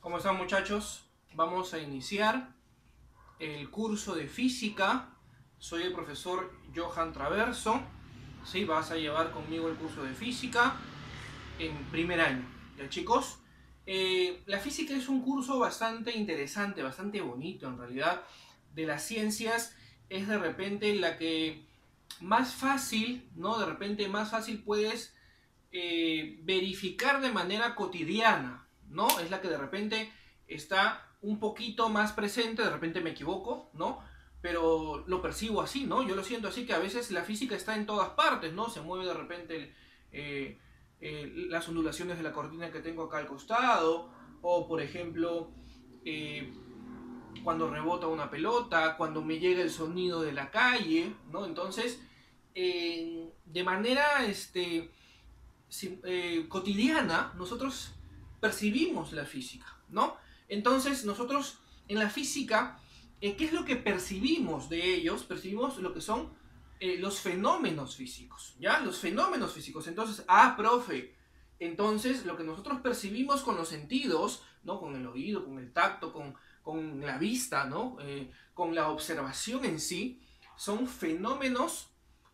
¿Cómo están, muchachos? Vamos a iniciar el curso de física. Soy el profesor Johan Traverso. ¿Sí? Vas a llevar conmigo el curso de física en primer año. ¿Ya, chicos? La física es un curso bastante interesante, bastante bonito en realidad. De las ciencias es de repente la que más fácil, ¿no? De repente más fácil puedes verificar de manera cotidiana, ¿no? Es la que de repente está un poquito más presente, de repente me equivoco, ¿no? Pero lo percibo así, ¿no? Yo lo siento así, que a veces la física está en todas partes, ¿no? Se mueve de repente las ondulaciones de la cortina que tengo acá al costado, o por ejemplo, cuando rebota una pelota, cuando me llega el sonido de la calle, ¿no? Entonces, de manera cotidiana, nosotros percibimos la física, ¿no? Entonces, nosotros en la física, ¿qué es lo que percibimos de ellos? Percibimos lo que son los fenómenos físicos, ¿ya? Los fenómenos físicos. Entonces, profe, entonces lo que nosotros percibimos con los sentidos, ¿no? Con el oído, con el tacto, con la vista, ¿no? Con la observación en sí, son fenómenos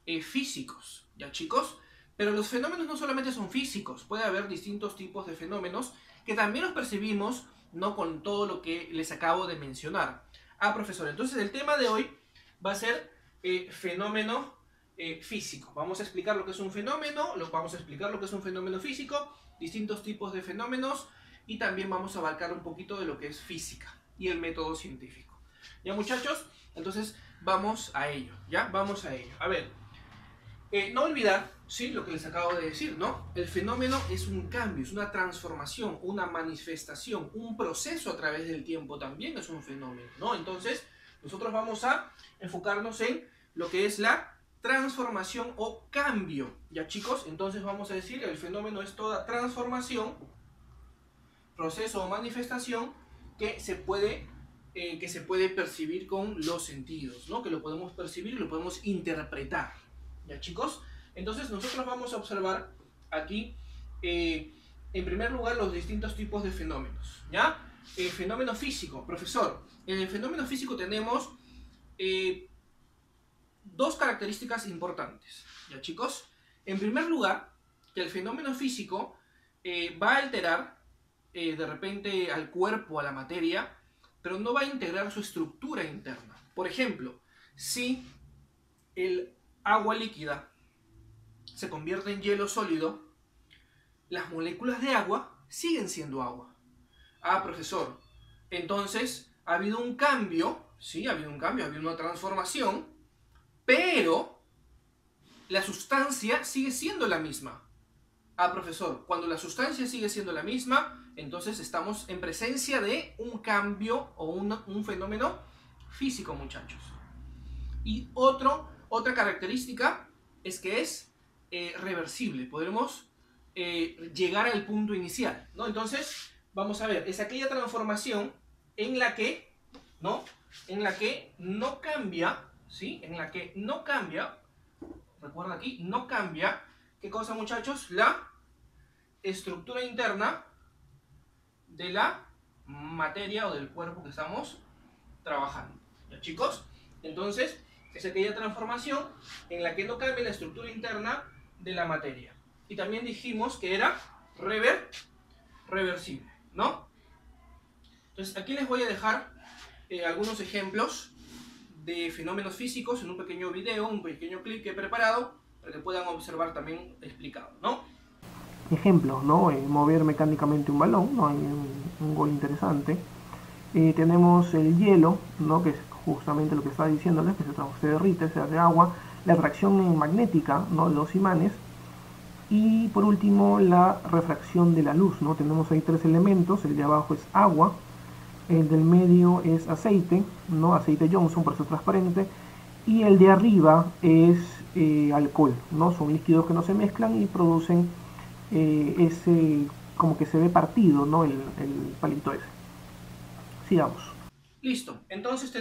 físicos, ¿ya, chicos? Pero los fenómenos no solamente son físicos, puede haber distintos tipos de fenómenos que también los percibimos, ¿no? Con todo lo que les acabo de mencionar. Profesor, entonces el tema de hoy va a ser fenómeno físico. Vamos a explicar lo que es un fenómeno, vamos a explicar lo que es un fenómeno físico, distintos tipos de fenómenos, y también vamos a abarcar un poquito de lo que es física y el método científico. ¿Ya, muchachos? Entonces vamos a ello, ¿ya? Vamos a ello. A ver, no olvidar, ¿sí?, lo que les acabo de decir, ¿no? El fenómeno es un cambio, es una transformación, una manifestación, un proceso a través del tiempo también es un fenómeno, ¿no? Entonces, nosotros vamos a enfocarnos en lo que es la transformación o cambio, ¿ya, chicos? Entonces vamos a decir, el fenómeno es toda transformación, proceso o manifestación que se puede percibir con los sentidos, ¿no? Que lo podemos percibir y lo podemos interpretar. ¿Ya, chicos? Entonces nosotros vamos a observar aquí, en primer lugar, los distintos tipos de fenómenos. ¿Ya? Fenómeno físico. Profesor, en el fenómeno físico tenemos dos características importantes. ¿Ya, chicos? En primer lugar, que el fenómeno físico va a alterar de repente al cuerpo, a la materia, pero no va a integrar su estructura interna. Por ejemplo, si el agua líquida se convierte en hielo sólido, las moléculas de agua siguen siendo agua. Profesor, entonces ha habido un cambio, sí, ha habido un cambio, ha habido una transformación, pero la sustancia sigue siendo la misma. Profesor, cuando la sustancia sigue siendo la misma, entonces estamos en presencia de un cambio o un fenómeno físico, muchachos. Y otra característica es que es reversible. Podremos llegar al punto inicial, ¿no? Entonces, vamos a ver, es aquella transformación en la que, ¿no? En la que no cambia, ¿sí? En la que no cambia, recuerda aquí, no cambia, ¿qué cosa, muchachos? La estructura interna de la materia o del cuerpo que estamos trabajando. ¿Ya, chicos? Entonces, es aquella transformación en la que no cambia la estructura interna de la materia. Y también dijimos que era reversible, ¿no? Entonces, aquí les voy a dejar algunos ejemplos de fenómenos físicos en un pequeño video, un pequeño clip que he preparado para que puedan observar también explicado, ¿no? Ejemplos, ¿no? Mover mecánicamente un balón, ¿no? Hay un gol interesante. Tenemos el hielo, ¿no? Que es justamente lo que estaba diciéndoles, que se derrite, se hace agua. La atracción magnética, ¿no? De los imanes. Y por último, la refracción de la luz, ¿no? Tenemos ahí tres elementos. El de abajo es agua, el del medio es aceite, ¿no? Aceite Johnson, por eso es transparente. Y el de arriba es alcohol, ¿no? Son líquidos que no se mezclan y producen ese, como que se ve partido, ¿no? El palito ese. Sigamos. Listo, entonces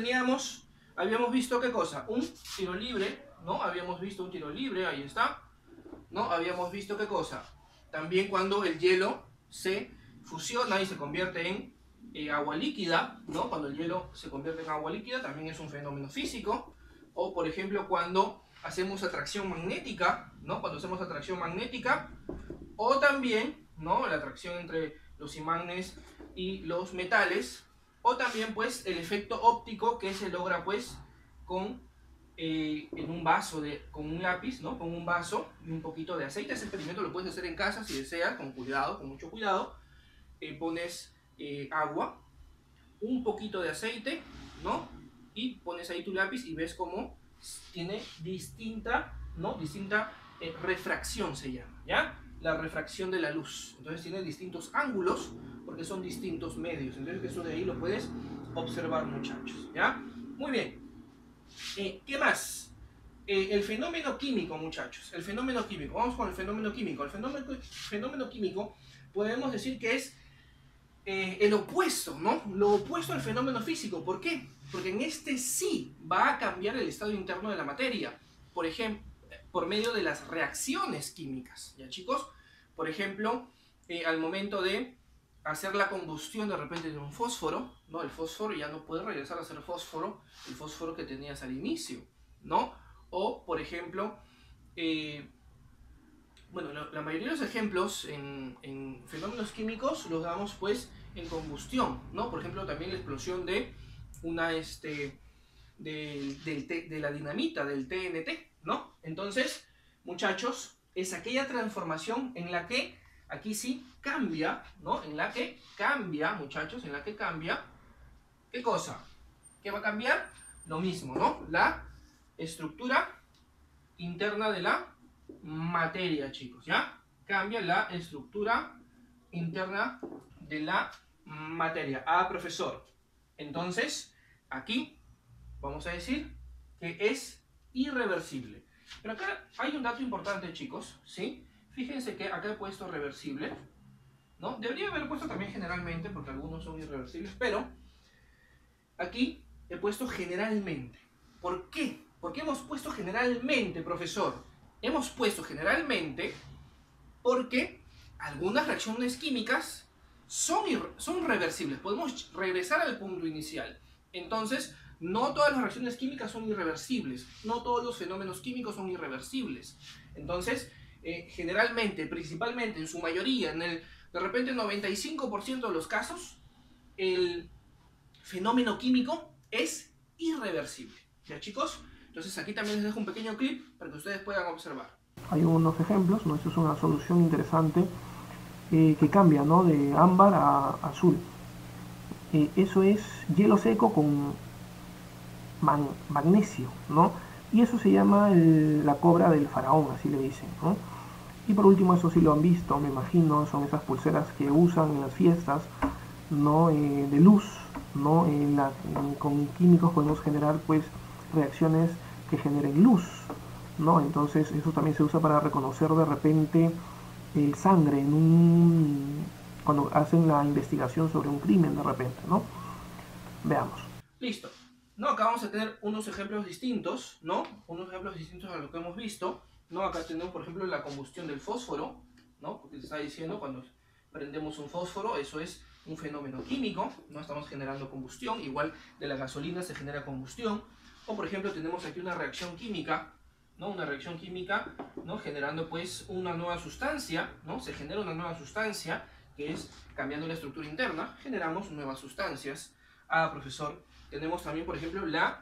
habíamos visto ¿qué cosa? Un tiro libre, ¿no? Habíamos visto un tiro libre, ahí está, ¿no? Habíamos visto ¿qué cosa? También cuando el hielo se fusiona y se convierte en agua líquida, ¿no? Cuando el hielo se convierte en agua líquida también es un fenómeno físico. O por ejemplo cuando hacemos atracción magnética, ¿no? Cuando hacemos atracción magnética, o también, ¿no? La atracción entre los imanes y los metales, o también pues el efecto óptico que se logra pues con en un vaso con un lápiz, ¿no? Con un vaso y un poquito de aceite. Ese experimento lo puedes hacer en casa si deseas, con cuidado, con mucho cuidado. Pones agua, un poquito de aceite, ¿no? Y pones ahí tu lápiz y ves cómo tiene distinta, ¿no? Distinta refracción se llama, ¿ya? La refracción de la luz. Entonces tiene distintos ángulos porque son distintos medios. Entonces eso de ahí lo puedes observar, muchachos, ¿ya? Muy bien. ¿Qué más? El fenómeno químico, muchachos. El fenómeno químico. Vamos con el fenómeno químico. El fenómeno químico podemos decir que es el opuesto, ¿no? Lo opuesto al fenómeno físico. ¿Por qué? Porque en este sí va a cambiar el estado interno de la materia. Por ejemplo, por medio de las reacciones químicas. ¿Ya, chicos? Por ejemplo, al momento de hacer la combustión de repente de un fósforo, ¿no? El fósforo ya no puede regresar a ser fósforo, el fósforo que tenías al inicio, ¿no? O, por ejemplo, bueno, la mayoría de los ejemplos en fenómenos químicos los damos pues en combustión, ¿no? Por ejemplo, también la explosión de una, de la dinamita, del TNT, ¿no? Entonces, muchachos, es aquella transformación en la que, aquí sí, cambia, ¿no? En la que cambia, muchachos, en la que cambia, ¿qué cosa? ¿Qué va a cambiar? Lo mismo, ¿no? La estructura interna de la materia, chicos, ¿ya? Cambia la estructura interna de la materia. Ah, profesor. Entonces, aquí vamos a decir que es irreversible. Pero acá hay un dato importante, chicos, ¿sí? Fíjense que acá he puesto reversible, ¿no? Debería haber puesto también generalmente, porque algunos son irreversibles, pero aquí he puesto generalmente. ¿Por qué? ¿Por qué hemos puesto generalmente, profesor? Hemos puesto generalmente porque algunas reacciones químicas son reversibles. Podemos regresar al punto inicial. Entonces, no todas las reacciones químicas son irreversibles. No todos los fenómenos químicos son irreversibles. Entonces, generalmente, principalmente, en su mayoría, de repente 95% de los casos, el fenómeno químico es irreversible. ¿Ya, chicos? Entonces aquí también les dejo un pequeño clip para que ustedes puedan observar. Hay unos ejemplos, ¿no? Esto es una solución interesante que cambia, ¿no? De ámbar a azul. Eso es hielo seco con magnesio, ¿no? Y eso se llama la cobra del faraón, así le dicen, ¿no? Y por último, eso sí lo han visto, me imagino, son esas pulseras que usan en las fiestas, ¿no? De luz, ¿no? Con químicos podemos generar pues reacciones que generen luz, ¿no? Entonces eso también se usa para reconocer de repente sangre cuando hacen la investigación sobre un crimen de repente, ¿no? Veamos. Listo. No, acá vamos a tener unos ejemplos distintos, ¿no? Unos ejemplos distintos a lo que hemos visto, ¿no? Acá tenemos, por ejemplo, la combustión del fósforo, ¿no? Porque se está diciendo cuando prendemos un fósforo, eso es un fenómeno químico, ¿no? Estamos generando combustión, igual de la gasolina se genera combustión. O por ejemplo tenemos aquí una reacción química, ¿no? Una reacción química, ¿no? Generando pues una nueva sustancia, ¿no? Se genera una nueva sustancia que es cambiando la estructura interna, generamos nuevas sustancias. Ah, profesor, tenemos también por ejemplo las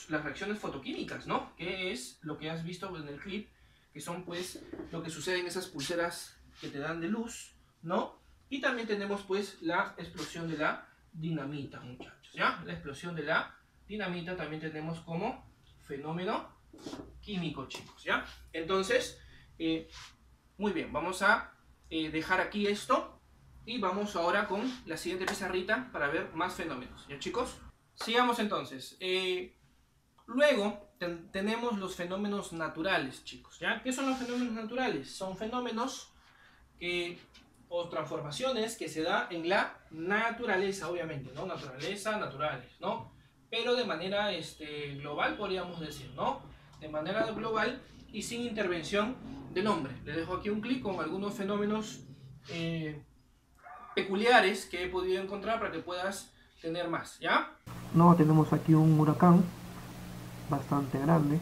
reacciones fotoquímicas, ¿no? Que es lo que has visto en el clip, que son pues lo que sucede en esas pulseras que te dan de luz, ¿no? Y también tenemos pues la explosión de la dinamita, muchachos, ¿ya? La explosión de la dinamita también tenemos como fenómeno químico, chicos, ¿ya? Entonces, muy bien, vamos a dejar aquí esto y vamos ahora con la siguiente pizarrita para ver más fenómenos, ¿ya, chicos? Sigamos entonces. Luego tenemos los fenómenos naturales, chicos, ¿ya? ¿Qué son los fenómenos naturales? Son fenómenos o transformaciones que se da en la naturaleza, obviamente, ¿no? Naturaleza, naturales, ¿no? Pero de manera global, podríamos decir, ¿no? De manera global y sin intervención del hombre. Les dejo aquí un clic con algunos fenómenos peculiares que he podido encontrar para que puedas tener más, ¿ya? No, tenemos aquí un huracán bastante grande.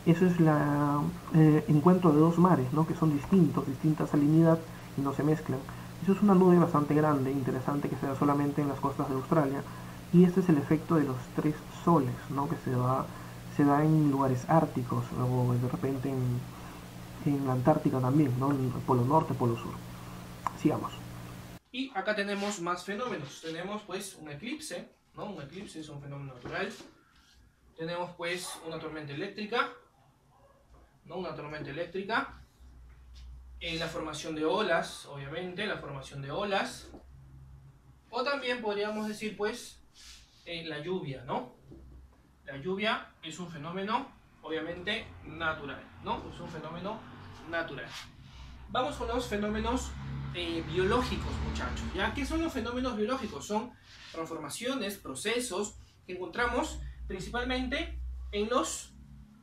Eso es el encuentro de dos mares, ¿no? Que son distinta salinidad y no se mezclan. Eso es una nube bastante grande, interesante, que se da solamente en las costas de Australia. Y este es el efecto de los tres soles, ¿no? Que se da en lugares árticos o de repente en la Antártica también, ¿no? En el Polo Norte, Polo Sur. Sigamos. Y acá tenemos más fenómenos. Tenemos pues un eclipse, ¿no? Un eclipse es un fenómeno natural. Tenemos pues una tormenta eléctrica, ¿no? Una tormenta eléctrica. La formación de olas, obviamente, la formación de olas. O también podríamos decir pues la lluvia, ¿no? La lluvia es un fenómeno, obviamente, natural, ¿no? Es un fenómeno natural. Vamos con los fenómenos biológicos, muchachos, ¿ya? ¿Qué son los fenómenos biológicos? Son transformaciones, procesos que encontramos principalmente en los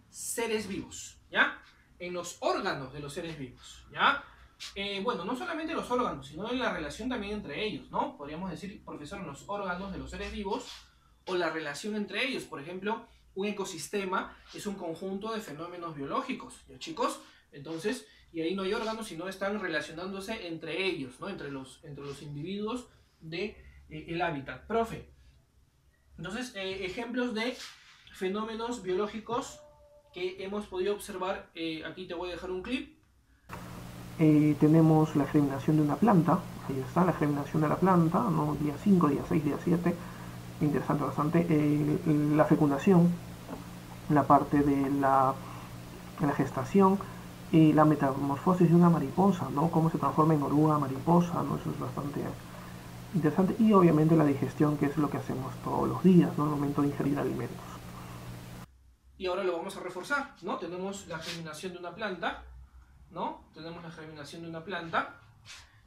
seres vivos, ¿ya? En los órganos de los seres vivos, ¿ya? Bueno, no solamente los órganos, sino en la relación también entre ellos, ¿no? Podríamos decir, profesor, en los órganos de los seres vivos o la relación entre ellos. Por ejemplo, un ecosistema es un conjunto de fenómenos biológicos, ¿ya, chicos? Entonces, y ahí no hay órganos, sino están relacionándose entre ellos, ¿no? Entre los individuos de el hábitat. Profe, entonces, ejemplos de fenómenos biológicos que hemos podido observar, aquí te voy a dejar un clip. Tenemos la germinación de una planta, ahí está la germinación de la planta, ¿no? Día 5, día 6, día 7, interesante bastante. La fecundación, la parte de la gestación, y la metamorfosis de una mariposa, ¿no? Cómo se transforma en oruga, mariposa, ¿no? Eso es bastante interesante. Y obviamente la digestión, que es lo que hacemos todos los días, ¿no? Al momento de ingerir alimentos. Y ahora lo vamos a reforzar, ¿no? Tenemos la germinación de una planta, ¿no? Tenemos la germinación de una planta.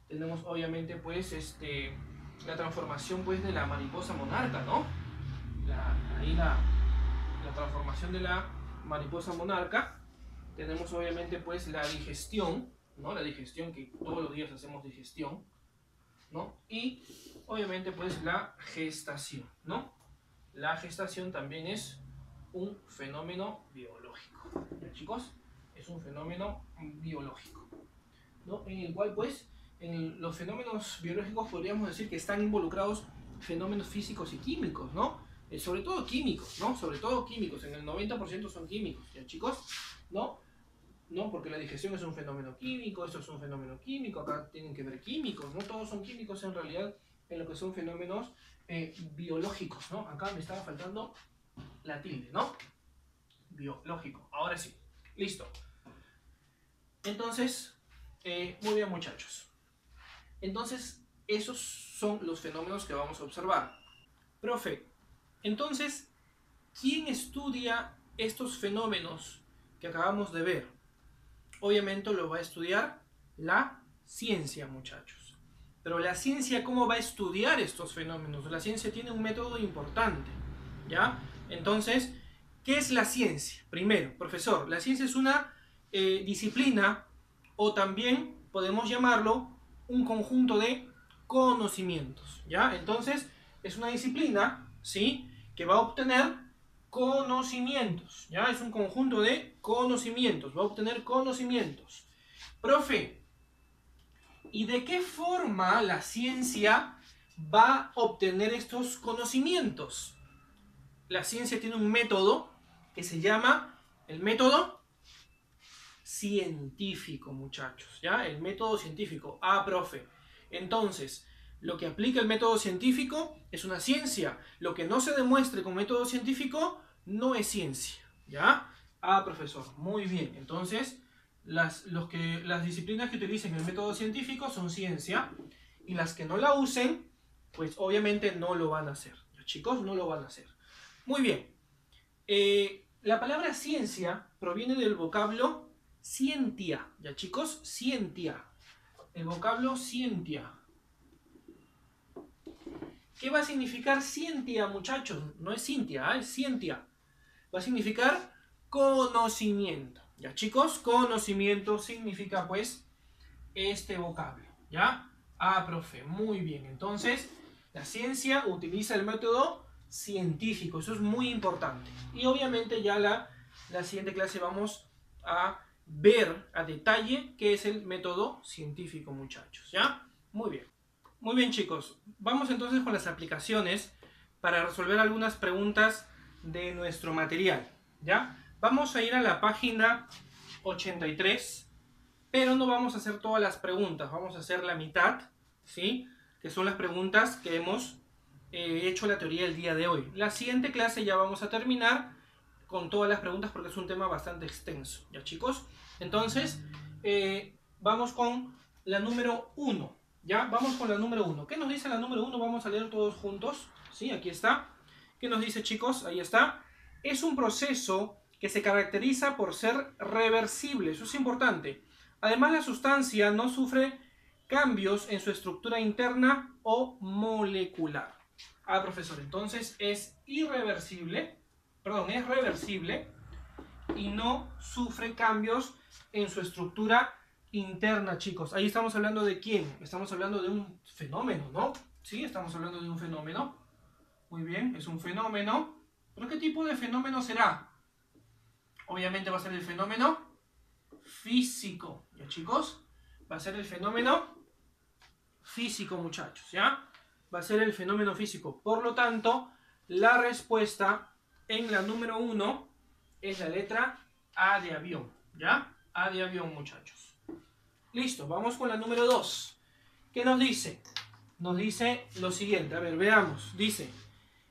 Tenemos obviamente pues la transformación pues de la mariposa monarca, ¿no? La transformación de la mariposa monarca. Tenemos obviamente pues la digestión, ¿no? La digestión, que todos los días hacemos digestión, ¿no? Y obviamente pues la gestación, ¿no? La gestación también es un fenómeno biológico, ¿ya, chicos? Es un fenómeno biológico, ¿no? En el cual pues en los fenómenos biológicos podríamos decir que están involucrados fenómenos físicos y químicos, ¿no? Sobre todo químicos, ¿no? Sobre todo químicos, en el 90% son químicos, ¿ya, chicos? ¿No? ¿No? Porque la digestión es un fenómeno químico, esto es un fenómeno químico, acá tienen que ver químicos, no todos son químicos en realidad en lo que son fenómenos biológicos, ¿no? Acá me estaba faltando la tilde, ¿no? Biológico, ahora sí, listo. Entonces, muy bien, muchachos. Entonces, esos son los fenómenos que vamos a observar. Profe, entonces, ¿quién estudia estos fenómenos que acabamos de ver? Obviamente lo va a estudiar la ciencia, muchachos. Pero la ciencia, ¿cómo va a estudiar estos fenómenos? La ciencia tiene un método importante, ¿ya? Entonces, ¿qué es la ciencia? Primero, profesor, la ciencia es una disciplina, o también podemos llamarlo un conjunto de conocimientos, ¿ya? Entonces, es una disciplina, ¿sí?, que va a obtener conocimientos, ¿ya? Es un conjunto de conocimientos, va a obtener conocimientos. Profe, ¿y de qué forma la ciencia va a obtener estos conocimientos? La ciencia tiene un método que se llama el método científico, muchachos, ¿ya? El método científico. Ah, profe. Entonces, lo que aplica el método científico es una ciencia. Lo que no se demuestre con método científico no es ciencia, ¿ya? Ah, profesor, muy bien. Entonces, las disciplinas que utilicen el método científico son ciencia, y las que no la usen, pues obviamente no lo van a hacer. Los chicos no lo van a hacer. Muy bien. La palabra ciencia proviene del vocablo scientia, ¿ya, chicos? Scientia. El vocablo scientia. ¿Qué va a significar scientia, muchachos? No es Cintia, es scientia. Va a significar conocimiento. ¿Ya, chicos? Conocimiento significa, pues, este vocablo. ¿Ya? Ah, profe, muy bien. Entonces, la ciencia utiliza el método científico. Eso es muy importante. Y obviamente ya la siguiente clase vamos a ver a detalle qué es el método científico, muchachos. ¿Ya? Muy bien. Muy bien, chicos. Vamos entonces con las aplicaciones para resolver algunas preguntas de nuestro material. ¿Ya? Vamos a ir a la página 83, pero no vamos a hacer todas las preguntas. Vamos a hacer la mitad, ¿sí? Que son las preguntas que hemos hecho la teoría el día de hoy. La siguiente clase ya vamos a terminar con todas las preguntas porque es un tema bastante extenso. ¿Ya, chicos? Entonces, vamos con la número 1. ¿Ya? Vamos con la número 1. ¿Qué nos dice la número 1? Vamos a leer todos juntos. ¿Sí? Aquí está. ¿Qué nos dice, chicos? Ahí está. Es un proceso que se caracteriza por ser reversible. Eso es importante. Además, la sustancia no sufre cambios en su estructura interna o molecular. Ah, profesor, entonces es irreversible, perdón, es reversible y no sufre cambios en su estructura interna, chicos. Ahí estamos hablando de quién? Estamos hablando de un fenómeno, ¿no? Sí, estamos hablando de un fenómeno. Muy bien, es un fenómeno. ¿Pero qué tipo de fenómeno será? Obviamente va a ser el fenómeno físico, ¿ya, chicos? Va a ser el fenómeno físico, muchachos, ¿ya? Va a ser el fenómeno físico. Por lo tanto, la respuesta en la número 1 es la letra A de avión, ¿ya? A de avión, muchachos. Listo, vamos con la número 2. ¿Qué nos dice? Nos dice lo siguiente, a ver, veamos. Dice,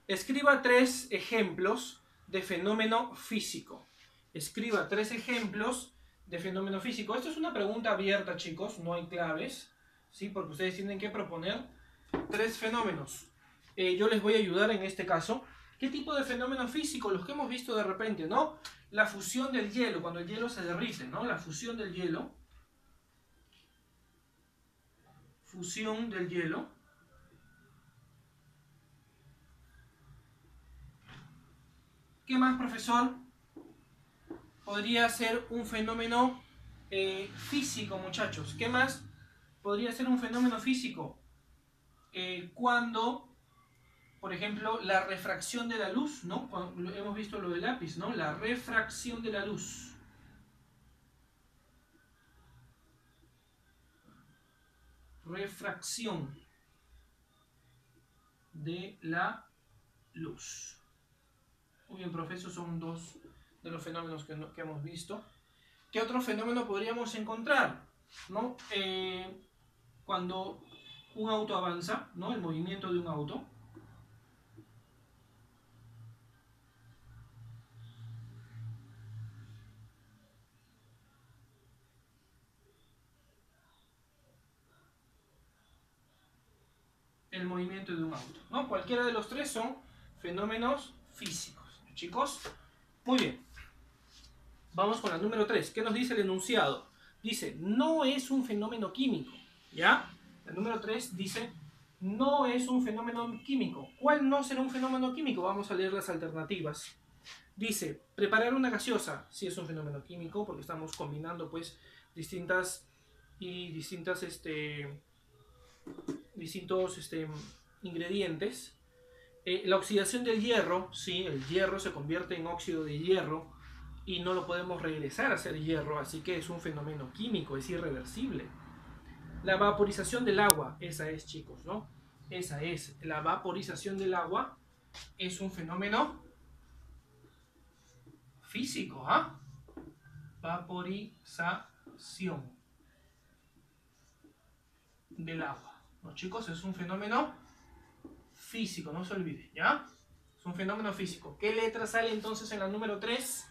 escriba 3 ejemplos de fenómeno físico. Escriba 3 ejemplos de fenómeno físico. Esto es una pregunta abierta, chicos, no hay claves, ¿sí? Porque ustedes tienen que proponer 3 fenómenos. Yo les voy a ayudar en este caso. ¿Qué tipo de fenómeno físico? Los que hemos visto de repente, ¿no? La fusión del hielo, cuando el hielo se derrite, ¿no? La fusión del hielo. Fusión del hielo. ¿Qué más, profesor? Podría ser un fenómeno físico, muchachos. ¿Qué más podría ser un fenómeno físico? Cuando, por ejemplo, la refracción de la luz, ¿no? Cuando hemos visto lo del lápiz, ¿no? La refracción de la luz. Refracción de la luz. Muy bien, profesor, son 2 de los fenómenos que hemos visto. ¿Qué otro fenómeno podríamos encontrar? ¿No? Cuando un auto avanza, ¿no? El movimiento de un auto. El movimiento de un auto, ¿no? Cualquiera de los 3 son fenómenos físicos, chicos. Muy bien. Vamos con la número 3. ¿Qué nos dice el enunciado? Dice, no es un fenómeno químico, ¿ya? La número 3 dice, no es un fenómeno químico. ¿Cuál no será un fenómeno químico? Vamos a leer las alternativas. Dice, preparar una gaseosa, sí es un fenómeno químico, porque estamos combinando, pues, distintos ingredientes. La oxidación del hierro, sí, el hierro se convierte en óxido de hierro y no lo podemos regresar a ser hierro, así que es un fenómeno químico, es irreversible. La vaporización del agua, esa es, chicos, ¿no? Esa es, la vaporización del agua es un fenómeno físico, ¿ah? Vaporización del agua, ¿no, chicos? Es un fenómeno físico, no se olvide, ¿ya? Es un fenómeno físico. ¿Qué letra sale entonces en la número 3?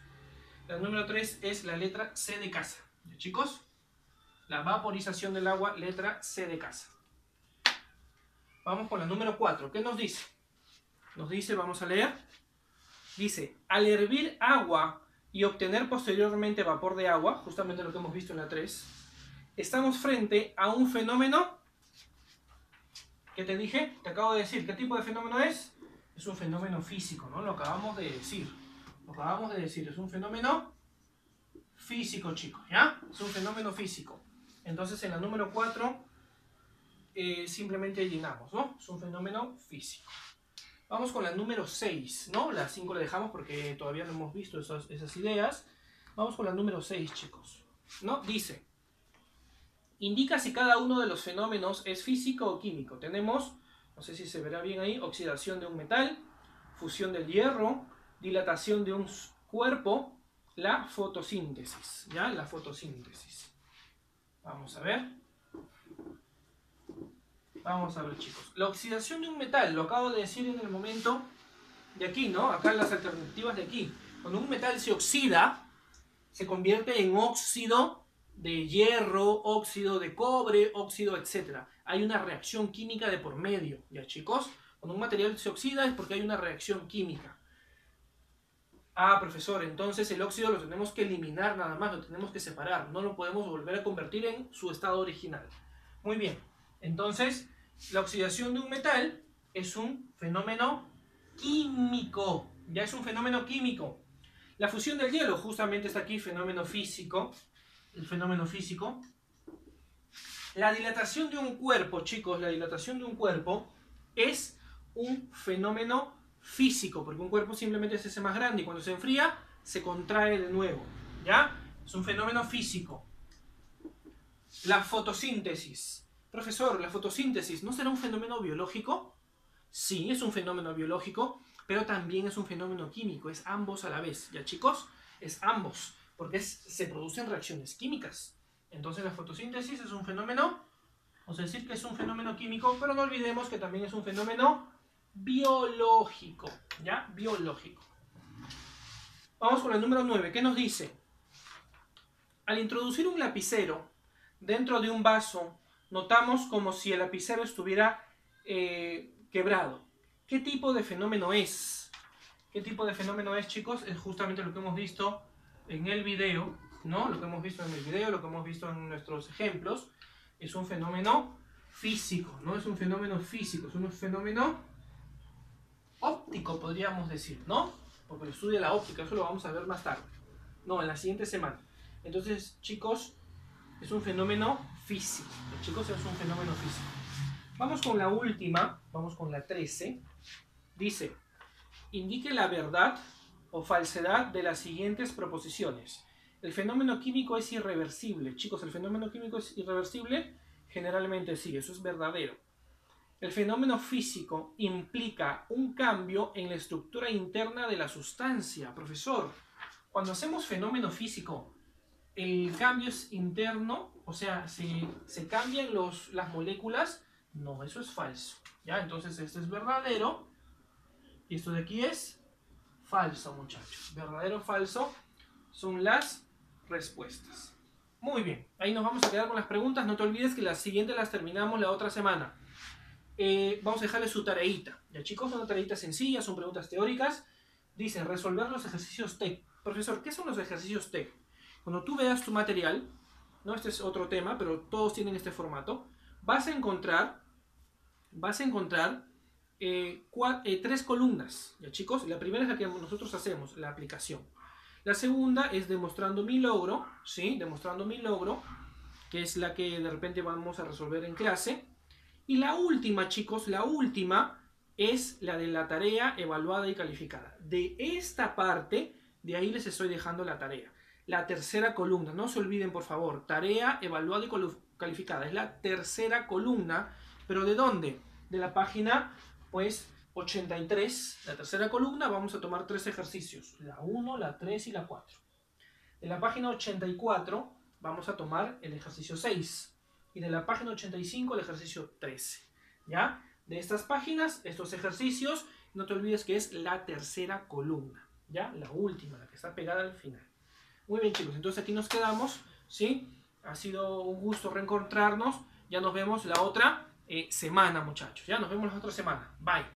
La número 3 es la letra C de casa, ¿ya, chicos? La vaporización del agua, letra C de casa. Vamos con la número 4. ¿Qué nos dice? Nos dice, vamos a leer. Dice, al hervir agua y obtener posteriormente vapor de agua, justamente lo que hemos visto en la 3, estamos frente a un fenómeno. ¿Qué te dije? Te acabo de decir. ¿Qué tipo de fenómeno es? Es un fenómeno físico, ¿no? Lo acabamos de decir. Lo acabamos de decir. Es un fenómeno físico, chicos, ¿ya? Es un fenómeno físico. Entonces, en la número 4 simplemente llenamos, ¿no? Es un fenómeno físico. Vamos con la número 6, ¿no? La 5 la dejamos porque todavía no hemos visto esas ideas. Vamos con la número 6, chicos, ¿no? Dice, indica si cada uno de los fenómenos es físico o químico. Tenemos, no sé si se verá bien ahí, oxidación de un metal, fusión del hierro, dilatación de un cuerpo, la fotosíntesis, ¿ya? La fotosíntesis. Vamos a ver. Vamos a ver, chicos. La oxidación de un metal, lo acabo de decir en el momento de aquí, ¿no? Acá en las alternativas de aquí. Cuando un metal se oxida, se convierte en óxido de hierro, óxido de cobre, óxido, etc. Hay una reacción química de por medio, ¿ya, chicos? Cuando un material se oxida es porque hay una reacción química. Ah, profesor, entonces el óxido lo tenemos que eliminar nada más, lo tenemos que separar. No lo podemos volver a convertir en su estado original. Muy bien. Entonces, la oxidación de un metal es un fenómeno químico. Ya es un fenómeno químico. La fusión del hielo, justamente está aquí, fenómeno físico. El fenómeno físico. La dilatación de un cuerpo, chicos, la dilatación de un cuerpo es un fenómeno físico, porque un cuerpo simplemente se hace más grande y cuando se enfría, se contrae de nuevo. ¿Ya? Es un fenómeno físico. La fotosíntesis. Profesor, ¿la fotosíntesis no será un fenómeno biológico? Sí, es un fenómeno biológico, pero también es un fenómeno químico, es ambos a la vez, ¿ya, chicos? Es ambos, porque se producen reacciones químicas. Entonces la fotosíntesis es un fenómeno, vamos a decir que es un fenómeno químico, pero no olvidemos que también es un fenómeno biológico, ¿ya? Biológico. Vamos con el número 9, ¿qué nos dice? Al introducir un lapicero dentro de un vaso, notamos como si el lapicero estuviera quebrado. ¿Qué tipo de fenómeno es? ¿Qué tipo de fenómeno es, chicos? Es justamente lo que hemos visto en el video, ¿no? Lo que hemos visto en el video, lo que hemos visto en nuestros ejemplos. Es un fenómeno físico, ¿no? Es un fenómeno físico, es un fenómeno óptico, podríamos decir, ¿no? Porque lo estudia la óptica, eso lo vamos a ver más tarde. No, en la siguiente semana. Entonces, chicos, es un fenómeno físico. Chicos, es un fenómeno físico. Vamos con la última, vamos con la 13. Dice, indique la verdad o falsedad de las siguientes proposiciones. El fenómeno químico es irreversible. Chicos, ¿el fenómeno químico es irreversible? Generalmente sí, eso es verdadero. El fenómeno físico implica un cambio en la estructura interna de la sustancia. Profesor, cuando hacemos fenómeno físico, ¿el cambio es interno? O sea, ¿se cambian las moléculas? No, eso es falso. ¿Ya? Entonces, esto es verdadero. Y esto de aquí es falso, muchachos. Verdadero o falso son las respuestas. Muy bien. Ahí nos vamos a quedar con las preguntas. No te olvides que las siguientes las terminamos la otra semana. Vamos a dejarles su tareita. Ya, chicos, son tareitas sencillas, son preguntas teóricas. Dice, resolver los ejercicios TEC. Profesor, ¿qué son los ejercicios TEC? Cuando tú veas tu material, ¿no? Este es otro tema, pero todos tienen este formato. Vas a encontrar 3 columnas, ¿ya, chicos? La primera es la que nosotros hacemos, la aplicación. La segunda es demostrando mi logro, ¿sí? Demostrando mi logro, que es la que de repente vamos a resolver en clase. Y la última, chicos, la última es la de la tarea evaluada y calificada. De esta parte, de ahí les estoy dejando la tarea. La tercera columna, no se olviden por favor, tarea evaluada y calificada, es la tercera columna, pero ¿de dónde? De la página, pues, 83, la tercera columna, vamos a tomar 3 ejercicios, la 1, la 3 y la 4. De la página 84 vamos a tomar el ejercicio 6 y de la página 85 el ejercicio 13, ¿ya? De estas páginas, estos ejercicios, no te olvides que es la tercera columna, ¿ya? La última, la que está pegada al final. Muy bien, chicos, entonces aquí nos quedamos, ¿sí? Ha sido un gusto reencontrarnos. Ya nos vemos la otra semana, muchachos. Ya nos vemos la otra semana. Bye.